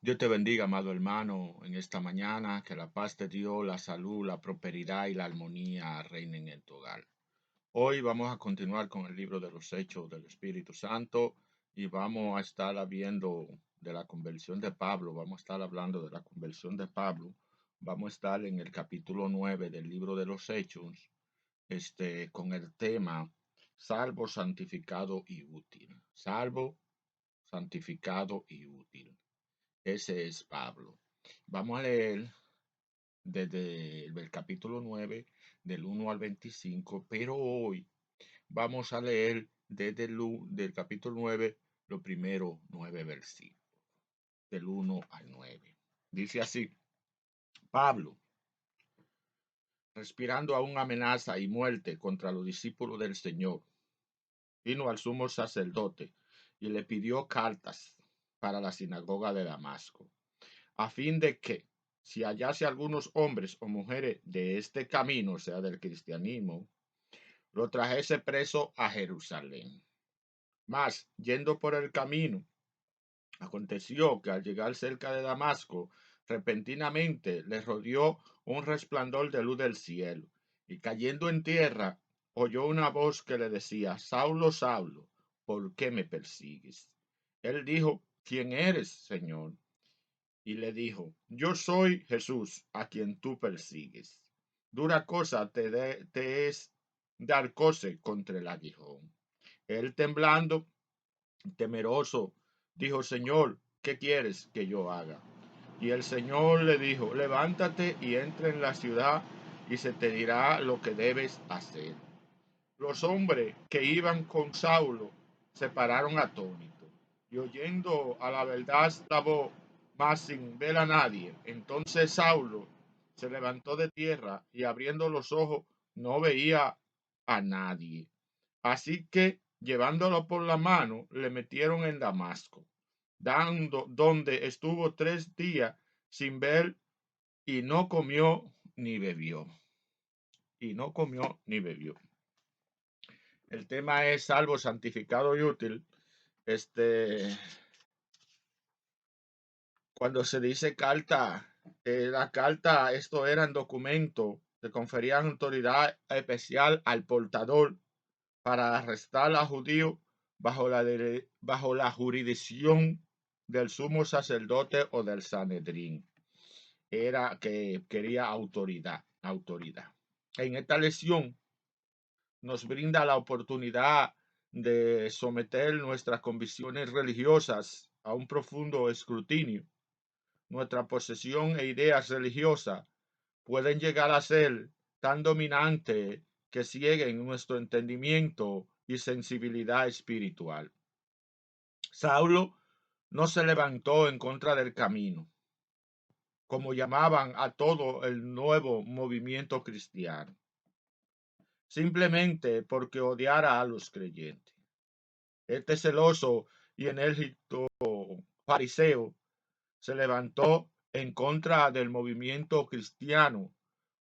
Dios te bendiga, amado hermano, en esta mañana. Que la paz de Dios, la salud, la prosperidad y la armonía reinen en tu hogar. Hoy vamos a continuar con el libro de los Hechos del Espíritu Santo y vamos a estar viendo de la conversión de Pablo. Vamos a estar hablando de la conversión de Pablo. Vamos a estar en el capítulo 9 del libro de los Hechos, con el tema salvo, santificado y útil. Salvo, santificado y útil. Ese es Pablo. Vamos a leer desde el capítulo 9, del 1 al 25, pero hoy vamos a leer desde del capítulo 9, los primeros 9 versículos, del 1 al 9. Dice así: Pablo, respirando aún amenaza y muerte contra los discípulos del Señor, vino al sumo sacerdote y le pidió cartas para la sinagoga de Damasco, a fin de que, si hallase algunos hombres o mujeres de este camino, o sea, del cristianismo, lo trajese preso a Jerusalén. Mas, yendo por el camino, aconteció que al llegar cerca de Damasco, repentinamente le rodeó un resplandor de luz del cielo, y cayendo en tierra, oyó una voz que le decía: Saulo, Saulo, ¿por qué me persigues? Él dijo: ¿Quién eres, Señor? Y le dijo: Yo soy Jesús, a quien tú persigues. Dura cosa te es dar coce contra el aguijón. Él, temblando, temeroso, dijo: Señor, ¿qué quieres que yo haga? Y el Señor le dijo: Levántate y entra en la ciudad, y se te dirá lo que debes hacer. Los hombres que iban con Saulo se pararon atónitos, y oyendo a la verdad la voz, mas sin ver a nadie. Entonces Saulo se levantó de tierra, y abriendo los ojos no veía a nadie. Así que, llevándolo por la mano, le metieron en Damasco, donde estuvo 3 días sin ver, y no comió ni bebió. Y no comió ni bebió. El tema es salvo, santificado y útil. Cuando se dice carta, la carta, esto eran documentos que conferían autoridad especial al portador para arrestar a judíos bajo la jurisdicción del sumo sacerdote o del Sanedrín. Era que quería autoridad. En esta lección nos brinda la oportunidad de someter nuestras convicciones religiosas a un profundo escrutinio. Nuestra posesión e ideas religiosas pueden llegar a ser tan dominantes que cieguen nuestro entendimiento y sensibilidad espiritual. Saulo no se levantó en contra del camino, como llamaban a todo el nuevo movimiento cristiano, simplemente porque odiara a los creyentes. Este celoso y enérgico fariseo se levantó en contra del movimiento cristiano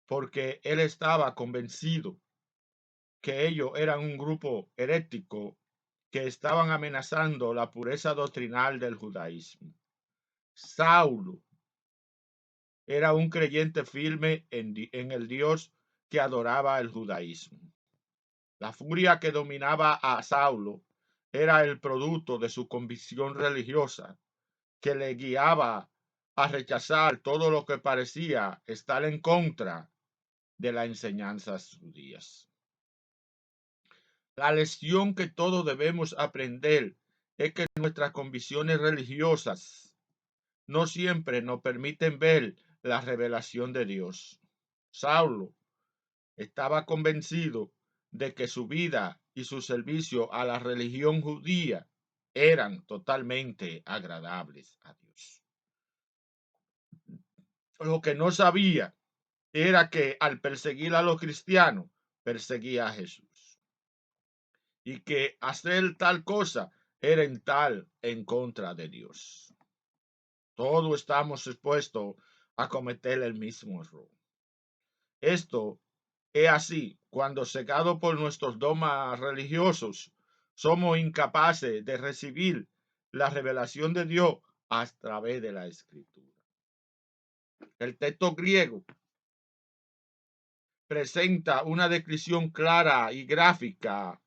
porque él estaba convencido que ellos eran un grupo herético que estaban amenazando la pureza doctrinal del judaísmo. Saulo era un creyente firme en el Dios que adoraba el judaísmo. La furia que dominaba a Saulo era el producto de su convicción religiosa, que le guiaba a rechazar todo lo que parecía estar en contra de las enseñanzas judías. La lección que todos debemos aprender es que nuestras convicciones religiosas no siempre nos permiten ver la revelación de Dios. Saulo estaba convencido de que su vida y su servicio a la religión judía eran totalmente agradables a Dios. Lo que no sabía era que al perseguir a los cristianos, perseguía a Jesús. Y que hacer tal cosa era en contra de Dios. Todos estamos expuestos a cometer el mismo error. Esto es así cuando, cegados por nuestros dogmas religiosos, somos incapaces de recibir la revelación de Dios a través de la escritura. El texto griego presenta una descripción clara y gráfica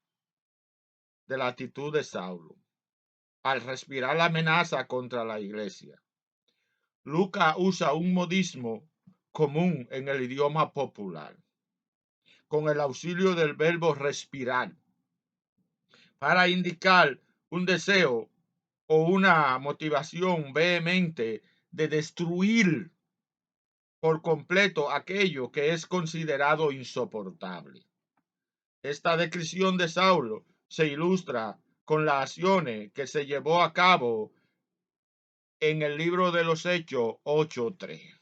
de la actitud de Saulo al respirar la amenaza contra la iglesia. Lucas usa un modismo común en el idioma popular, con el auxilio del verbo respirar, para indicar un deseo o una motivación vehemente de destruir por completo aquello que es considerado insoportable. Esta descripción de Saulo se ilustra con las acciones que se llevó a cabo en el libro de los Hechos 8:3.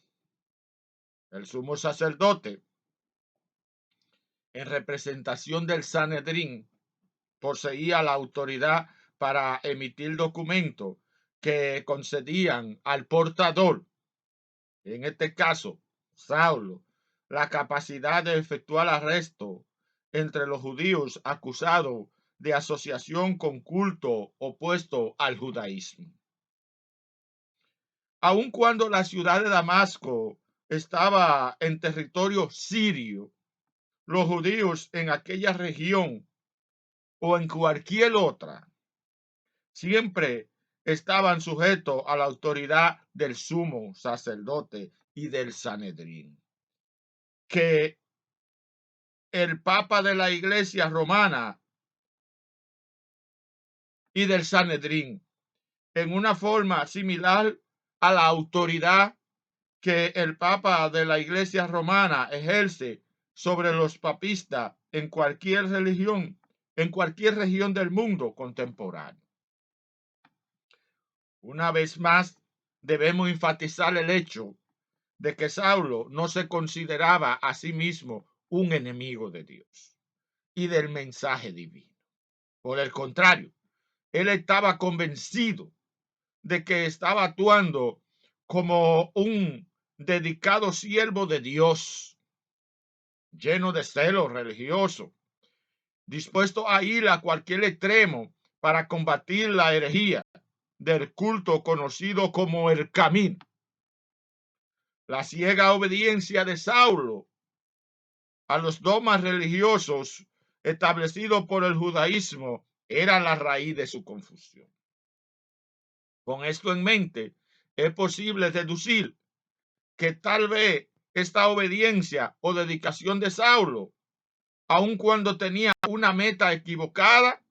El sumo sacerdote, en representación del Sanedrín, poseía la autoridad para emitir documentos que concedían al portador, en este caso Saulo, la capacidad de efectuar arresto entre los judíos acusados de asociación con culto opuesto al judaísmo. Aun cuando la ciudad de Damasco estaba en territorio sirio, los judíos en aquella región o en cualquier otra siempre estaban sujetos a la autoridad del sumo sacerdote y del Sanedrín, que el Papa de la Iglesia Romana y del Sanedrín, en una forma similar a la autoridad que el Papa de la Iglesia Romana ejerce sobre los papistas en cualquier religión, en cualquier región del mundo contemporáneo. Una vez más, debemos enfatizar el hecho de que Saulo no se consideraba a sí mismo un enemigo de Dios y del mensaje divino. Por el contrario, él estaba convencido de que estaba actuando como un dedicado siervo de Dios, lleno de celo religioso, dispuesto a ir a cualquier extremo para combatir la herejía del culto conocido como el camino. La ciega obediencia de Saulo a los dogmas religiosos establecidos por el judaísmo era la raíz de su confusión. Con esto en mente, es posible deducir que tal vez esta obediencia o dedicación de Saulo, aun cuando tenía una meta equivocada,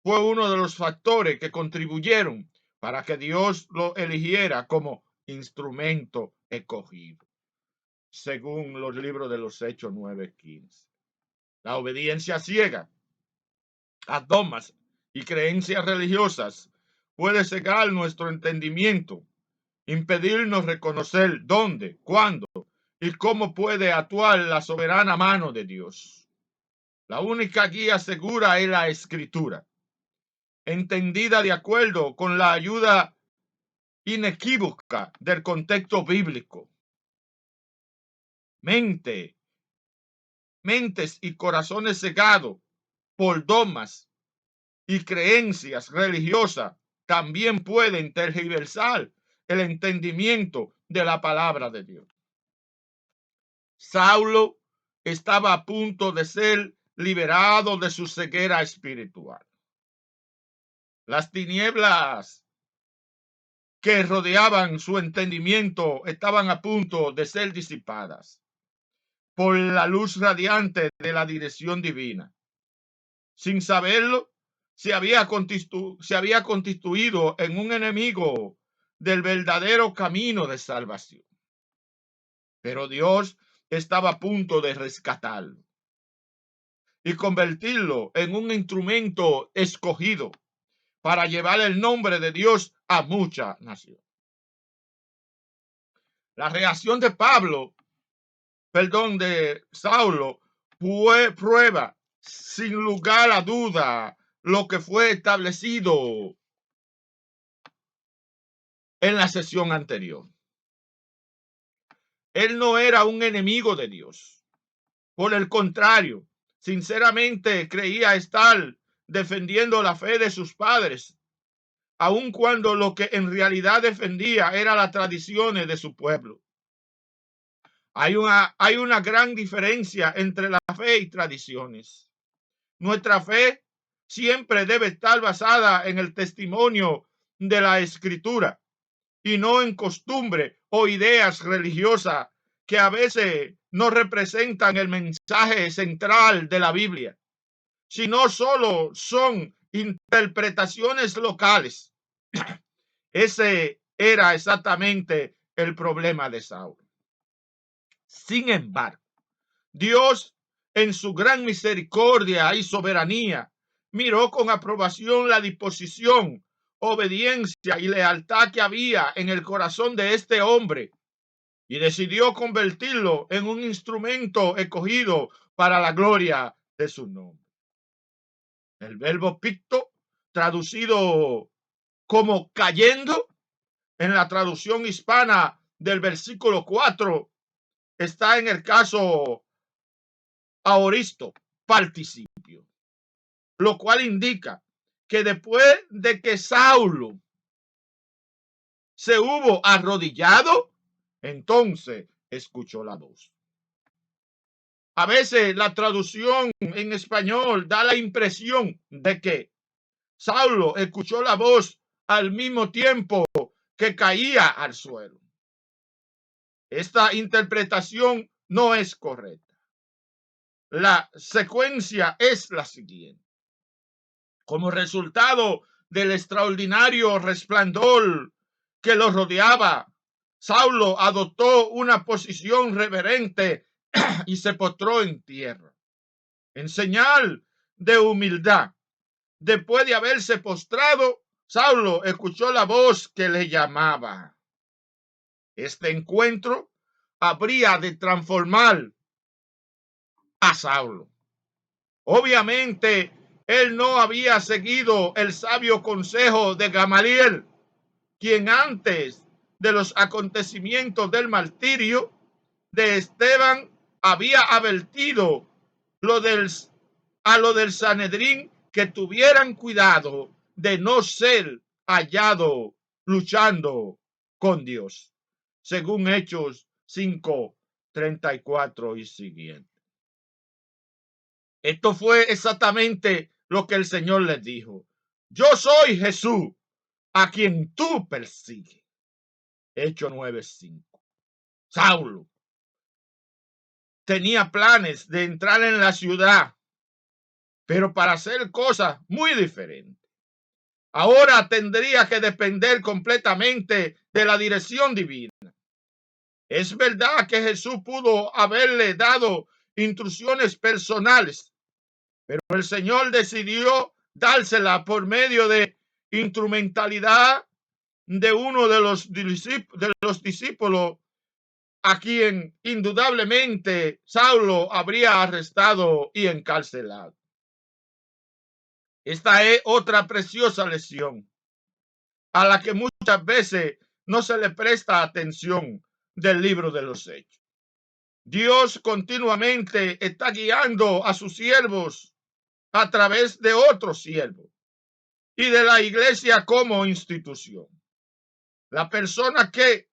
fue uno de los factores que contribuyeron para que Dios lo eligiera como instrumento escogido, según los libros de los Hechos 9:15. La obediencia ciega a dogmas y creencias religiosas puede cegar nuestro entendimiento, impedirnos reconocer dónde, cuándo y cómo puede actuar la soberana mano de Dios. La única guía segura es la Escritura, entendida de acuerdo con la ayuda inequívoca del contexto bíblico. Mentes y corazones cegados por dogmas y creencias religiosas también pueden tergiversar el entendimiento de la palabra de Dios. Saulo estaba a punto de ser liberado de su ceguera espiritual. Las tinieblas que rodeaban su entendimiento estaban a punto de ser disipadas por la luz radiante de la dirección divina. Sin saberlo, se había constituido en un enemigo del verdadero camino de salvación. Pero Dios estaba a punto de rescatarlo y convertirlo en un instrumento escogido para llevar el nombre de Dios a muchas naciones. La reacción de Saulo fue prueba, sin lugar a duda, lo que fue establecido en la sesión anterior. Él no era un enemigo de Dios. Por el contrario, sinceramente creía estar defendiendo la fe de sus padres aun cuando lo que en realidad defendía era las tradiciones de su pueblo. Hay una gran diferencia entre la fe y tradiciones. Nuestra fe siempre debe estar basada en el testimonio de la Escritura y no en costumbre o ideas religiosas que a veces no representan el mensaje central de la Biblia, sino solo son interpretaciones locales. Ese era exactamente el problema de Saulo. Sin embargo, Dios, en su gran misericordia y soberanía, miró con aprobación la disposición, obediencia y lealtad que había en el corazón de este hombre y decidió convertirlo en un instrumento escogido para la gloria de su nombre. El verbo picto, traducido como cayendo, en la traducción hispana del versículo 4, está en el caso aoristo, participio, lo cual indica que después de que Saulo se hubo arrodillado, entonces escuchó la voz. A veces la traducción en español da la impresión de que Saulo escuchó la voz al mismo tiempo que caía al suelo. Esta interpretación no es correcta. La secuencia es la siguiente. Como resultado del extraordinario resplandor que lo rodeaba, Saulo adoptó una posición reverente y se postró en tierra. En señal de humildad, después de haberse postrado, Saulo escuchó la voz que le llamaba. Este encuentro habría de transformar a Saulo. Obviamente, él no había seguido el sabio consejo de Gamaliel, quien antes de los acontecimientos del martirio de Esteban había advertido a lo del Sanedrín que tuvieran cuidado de no ser hallado luchando con Dios, según Hechos 5:34 y siguiente. Esto fue exactamente lo que el Señor les dijo. Yo soy Jesús, a quien tú persigues. Hechos 9:5. Saulo tenía planes de entrar en la ciudad, pero para hacer cosas muy diferentes. Ahora tendría que depender completamente de la dirección divina. Es verdad que Jesús pudo haberle dado instrucciones personales, pero el Señor decidió dársela por medio de instrumentalidad de uno de los discípulos a quien indudablemente Saulo habría arrestado y encarcelado. Esta es otra preciosa lección a la que muchas veces no se le presta atención del libro de los Hechos. Dios continuamente está guiando a sus siervos a través de otros siervos y de la iglesia como institución. La persona que,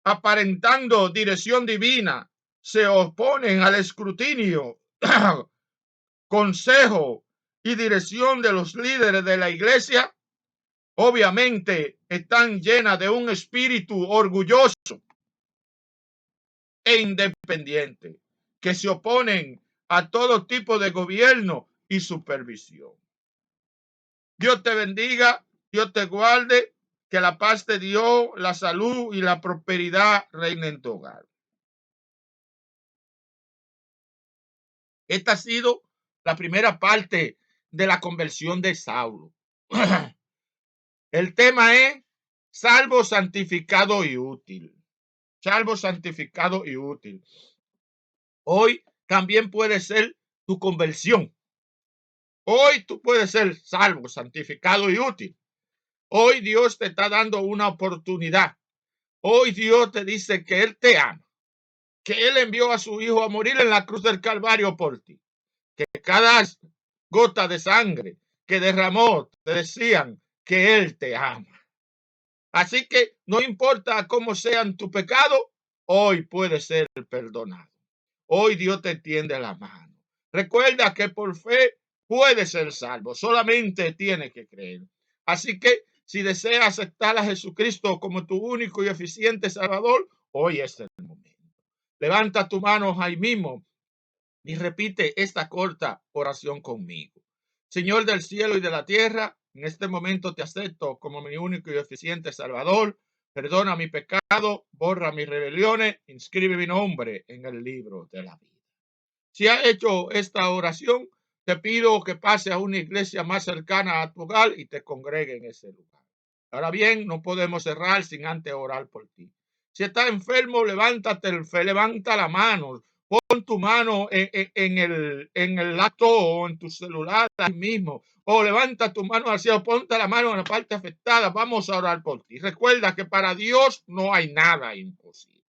aparentando dirección divina, se oponen al escrutinio, consejo y dirección de los líderes de la iglesia, obviamente están llenas de un espíritu orgulloso e independiente que se oponen a todo tipo de gobierno y supervisión. Dios te bendiga, Dios te guarde, que la paz de Dios, la salud y la prosperidad reinen en tu hogar. Esta ha sido la primera parte de la conversión de Saulo. El tema es salvo, santificado y útil. Salvo, santificado y útil. Hoy también puede ser tu conversión. Hoy tú puedes ser salvo, santificado y útil. Hoy Dios te está dando una oportunidad. Hoy Dios te dice que Él te ama, que Él envió a su Hijo a morir en la cruz del Calvario por ti, que cada gota de sangre que derramó, te decían que Él te ama. Así que no importa cómo sean tu pecado, hoy puede ser perdonado. Hoy Dios te tiende la mano. Recuerda que por fe puedes ser salvo. Solamente tienes que creer. Así que si deseas aceptar a Jesucristo como tu único y eficiente Salvador, hoy es el momento. Levanta tu mano ahí mismo y repite esta corta oración conmigo. Señor del cielo y de la tierra, en este momento te acepto como mi único y eficiente Salvador. Perdona mi pecado, borra mis rebeliones, inscribe mi nombre en el libro de la vida. Si has hecho esta oración, te pido que pase a una iglesia más cercana a tu hogar y te congregue en ese lugar. Ahora bien, no podemos cerrar sin antes orar por ti. Si estás enfermo, levántate, levanta la mano. Pon tu mano en el laptop o en tu celular ahí mismo. O levanta tu mano al cielo, ponte la mano en la parte afectada. Vamos a orar por ti. Recuerda que para Dios no hay nada imposible.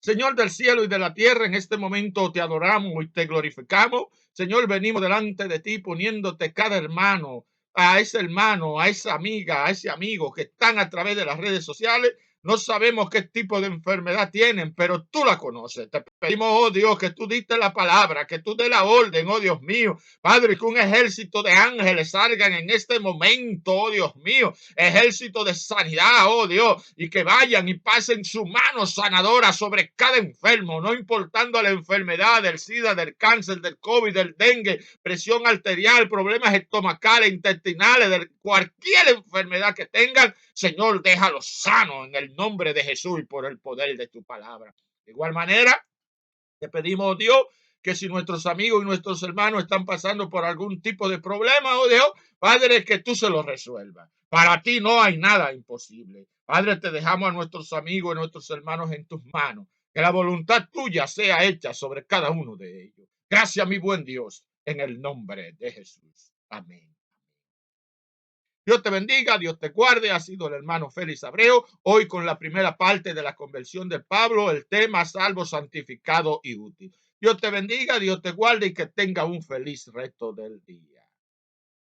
Señor del cielo y de la tierra, en este momento te adoramos y te glorificamos. Señor, venimos delante de ti poniéndote cada hermano, a ese hermano, a esa amiga, a ese amigo que están a través de las redes sociales. No sabemos qué tipo de enfermedad tienen, pero tú la conoces. Te pedimos, oh Dios, que tú diste la palabra, que tú des la orden, oh Dios mío. Padre, que un ejército de ángeles salgan en este momento, oh Dios mío. Ejército de sanidad, oh Dios, y que vayan y pasen su mano sanadora sobre cada enfermo, no importando la enfermedad del SIDA, del cáncer, del COVID, del dengue, presión arterial, problemas estomacales, intestinales, de cualquier enfermedad que tengan. Señor, déjalos sanos en el nombre de Jesús y por el poder de tu palabra. De igual manera, te pedimos, Dios, que si nuestros amigos y nuestros hermanos están pasando por algún tipo de problema, oh Dios, Padre, que tú se lo resuelvas. Para ti no hay nada imposible. Padre, te dejamos a nuestros amigos y nuestros hermanos en tus manos. Que la voluntad tuya sea hecha sobre cada uno de ellos. Gracias, mi buen Dios, en el nombre de Jesús. Amén. Dios te bendiga, Dios te guarde. Ha sido el hermano Félix Abreu, hoy con la primera parte de la conversión de Pablo, el tema salvo, santificado y útil. Dios te bendiga, Dios te guarde y que tenga un feliz resto del día.